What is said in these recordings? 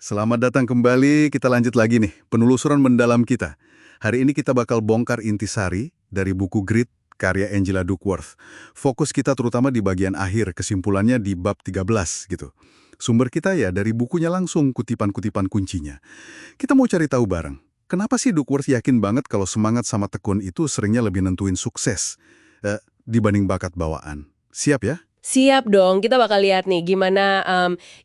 Selamat datang kembali, kita lanjut lagi nih, penelusuran mendalam kita. Hari ini kita bakal bongkar intisari dari buku Grit, karya Angela Duckworth. Fokus kita terutama di bagian akhir, kesimpulannya di bab 13 gitu. Sumber kita ya dari bukunya langsung, kutipan-kutipan kuncinya. Kita mau cari tahu bareng, kenapa sih Duckworth yakin banget kalau semangat sama tekun itu seringnya lebih nentuin sukses dibanding bakat bawaan? Siap ya? Siap dong, kita bakal lihat nih gimana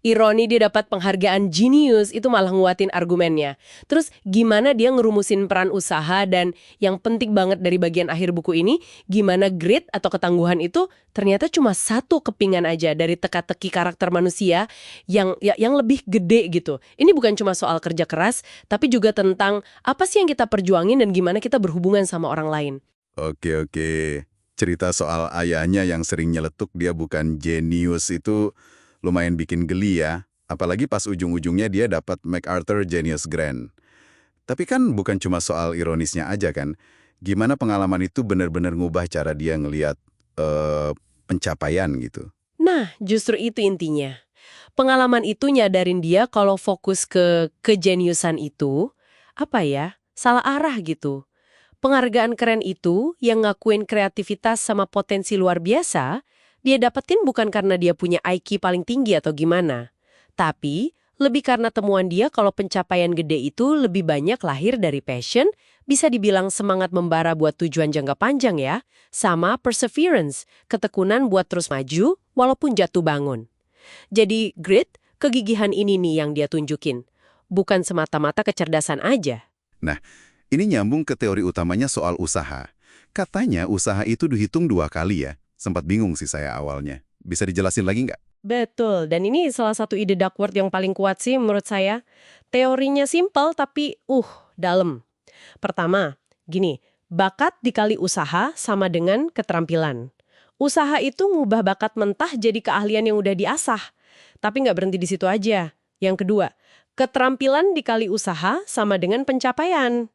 ironi dia dapat penghargaan Genius itu malah nguatin argumennya. Terus gimana dia ngerumusin peran usaha dan yang penting banget dari bagian akhir buku ini, gimana grit atau ketangguhan itu ternyata cuma satu kepingan aja dari teka-teki karakter manusia yang lebih gede gitu. Ini bukan cuma soal kerja keras, tapi juga tentang apa sih yang kita perjuangin dan gimana kita berhubungan sama orang lain. Oke. Cerita soal ayahnya yang sering nyeletuk dia bukan jenius itu lumayan bikin geli ya. Apalagi pas ujung-ujungnya dia dapat MacArthur Genius Grant. Tapi kan bukan cuma soal ironisnya aja kan. Gimana pengalaman itu benar-benar ngubah cara dia ngelihat pencapaian gitu. Nah, justru itu intinya. Pengalaman itu nyadarin dia kalau fokus ke kejeniusan itu, apa ya, salah arah gitu. Penghargaan keren itu yang ngakuin kreativitas sama potensi luar biasa, dia dapetin bukan karena dia punya IQ paling tinggi atau gimana. Tapi, lebih karena temuan dia kalau pencapaian gede itu lebih banyak lahir dari passion, bisa dibilang semangat membara buat tujuan jangka panjang ya, sama perseverance, ketekunan buat terus maju walaupun jatuh bangun. Jadi grit, kegigihan ini nih yang dia tunjukin. Bukan semata-mata kecerdasan aja. Nah, ini nyambung ke teori utamanya soal usaha. Katanya usaha itu dihitung 2 kali ya. Sempat bingung sih saya awalnya. Bisa dijelasin lagi nggak? Betul, dan ini salah satu ide Duckworth yang paling kuat sih menurut saya. Teorinya simpel tapi dalam. Pertama, gini, bakat dikali usaha sama dengan keterampilan. Usaha itu ngubah bakat mentah jadi keahlian yang udah diasah. Tapi nggak berhenti di situ aja. Yang kedua, keterampilan dikali usaha sama dengan pencapaian.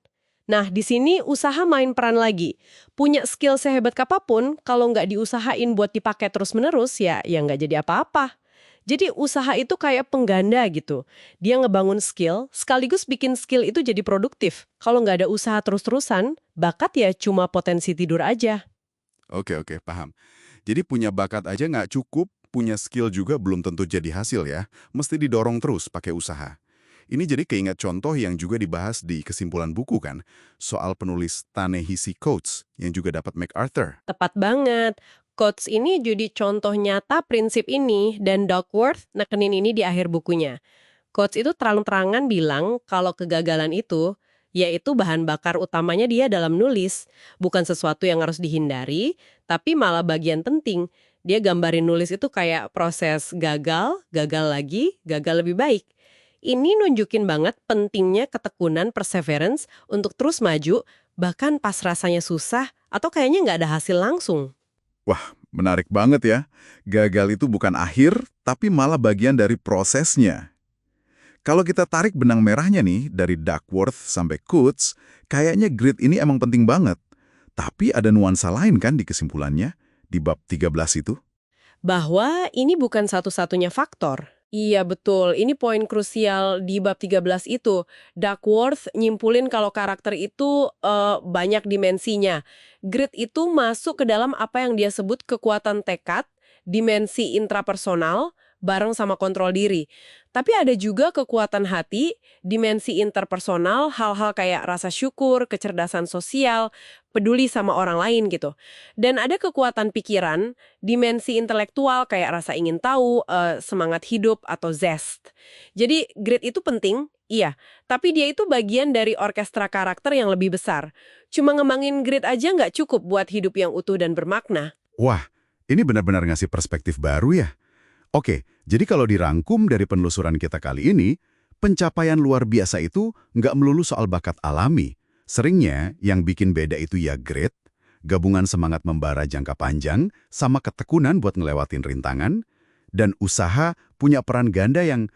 Nah, di sini usaha main peran lagi. Punya skill sehebat apapun, kalau nggak diusahain buat dipakai terus-menerus, ya nggak jadi apa-apa. Jadi usaha itu kayak pengganda gitu. Dia ngebangun skill, sekaligus bikin skill itu jadi produktif. Kalau nggak ada usaha terus-terusan, bakat ya cuma potensi tidur aja. Oke, paham. Jadi punya bakat aja nggak cukup, punya skill juga belum tentu jadi hasil ya. Mesti didorong terus pakai usaha. Ini jadi keingat contoh yang juga dibahas di kesimpulan buku kan, soal penulis Ta-Nehisi Coates yang juga dapat MacArthur. Tepat banget. Coates ini jadi contoh nyata prinsip ini dan Duckworth nekenin ini di akhir bukunya. Coates itu terang-terangan bilang kalau kegagalan itu, yaitu bahan bakar utamanya dia dalam nulis. Bukan sesuatu yang harus dihindari, tapi malah bagian penting. Dia gambarin nulis itu kayak proses gagal, gagal lagi, gagal lebih baik. Ini nunjukin banget pentingnya ketekunan perseverance untuk terus maju, bahkan pas rasanya susah atau kayaknya nggak ada hasil langsung. Wah, menarik banget ya. Gagal itu bukan akhir, tapi malah bagian dari prosesnya. Kalau kita tarik benang merahnya nih, dari Duckworth sampai Coates, kayaknya grit ini emang penting banget. Tapi ada nuansa lain kan di kesimpulannya, di bab 13 itu? Bahwa ini bukan satu-satunya faktor. Iya betul, ini poin krusial di bab 13 itu. Duckworth nyimpulin kalau karakter itu banyak dimensinya. Grit itu masuk ke dalam apa yang dia sebut kekuatan tekad, dimensi intrapersonal, bareng sama kontrol diri. Tapi ada juga kekuatan hati, dimensi interpersonal, hal-hal kayak rasa syukur, kecerdasan sosial, peduli sama orang lain gitu. Dan ada kekuatan pikiran, dimensi intelektual kayak rasa ingin tahu, semangat hidup, atau zest. Jadi grit itu penting, iya. Tapi dia itu bagian dari orkestra karakter yang lebih besar. Cuma ngembangin grit aja nggak cukup buat hidup yang utuh dan bermakna. Wah, ini benar-benar ngasih perspektif baru ya. Oke, jadi kalau dirangkum dari penelusuran kita kali ini, pencapaian luar biasa itu nggak melulu soal bakat alami. Seringnya yang bikin beda itu ya grit, gabungan semangat membara jangka panjang, sama ketekunan buat ngelewatin rintangan, dan usaha punya peran ganda yang,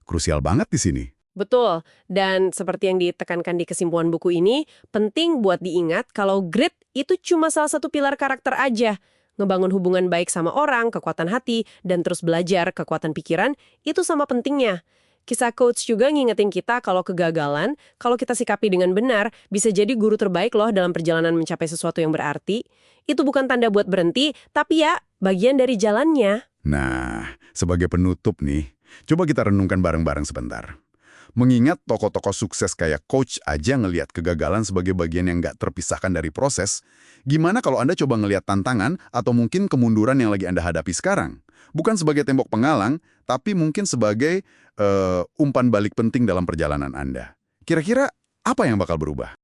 krusial banget di sini. Betul, dan seperti yang ditekankan di kesimpulan buku ini, penting buat diingat kalau grit itu cuma salah satu pilar karakter aja. Ngebangun hubungan baik sama orang, kekuatan hati, dan terus belajar kekuatan pikiran, itu sama pentingnya. Kisah coach juga ngingetin kita kalau kegagalan, kalau kita sikapi dengan benar, bisa jadi guru terbaik loh dalam perjalanan mencapai sesuatu yang berarti. Itu bukan tanda buat berhenti, tapi ya bagian dari jalannya. Nah, sebagai penutup nih, coba kita renungkan bareng-bareng sebentar. Mengingat tokoh-tokoh sukses kayak coach aja ngelihat kegagalan sebagai bagian yang nggak terpisahkan dari proses, gimana kalau Anda coba ngelihat tantangan atau mungkin kemunduran yang lagi Anda hadapi sekarang? Bukan sebagai tembok penghalang, tapi mungkin sebagai umpan balik penting dalam perjalanan Anda. Kira-kira apa yang bakal berubah?